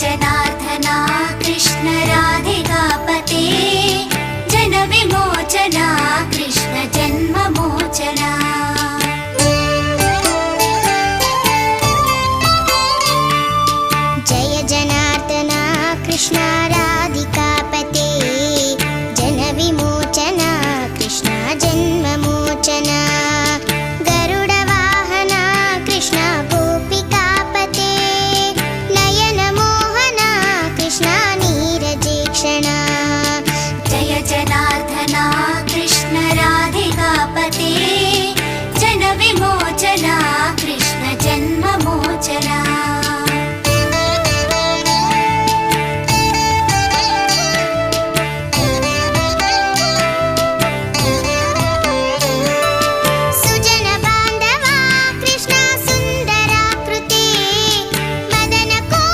जनार्दना Krishna राधिकापते Jan विमोचना Krishna जन्ममोचना। Jai जनार्दना Krishna Radhika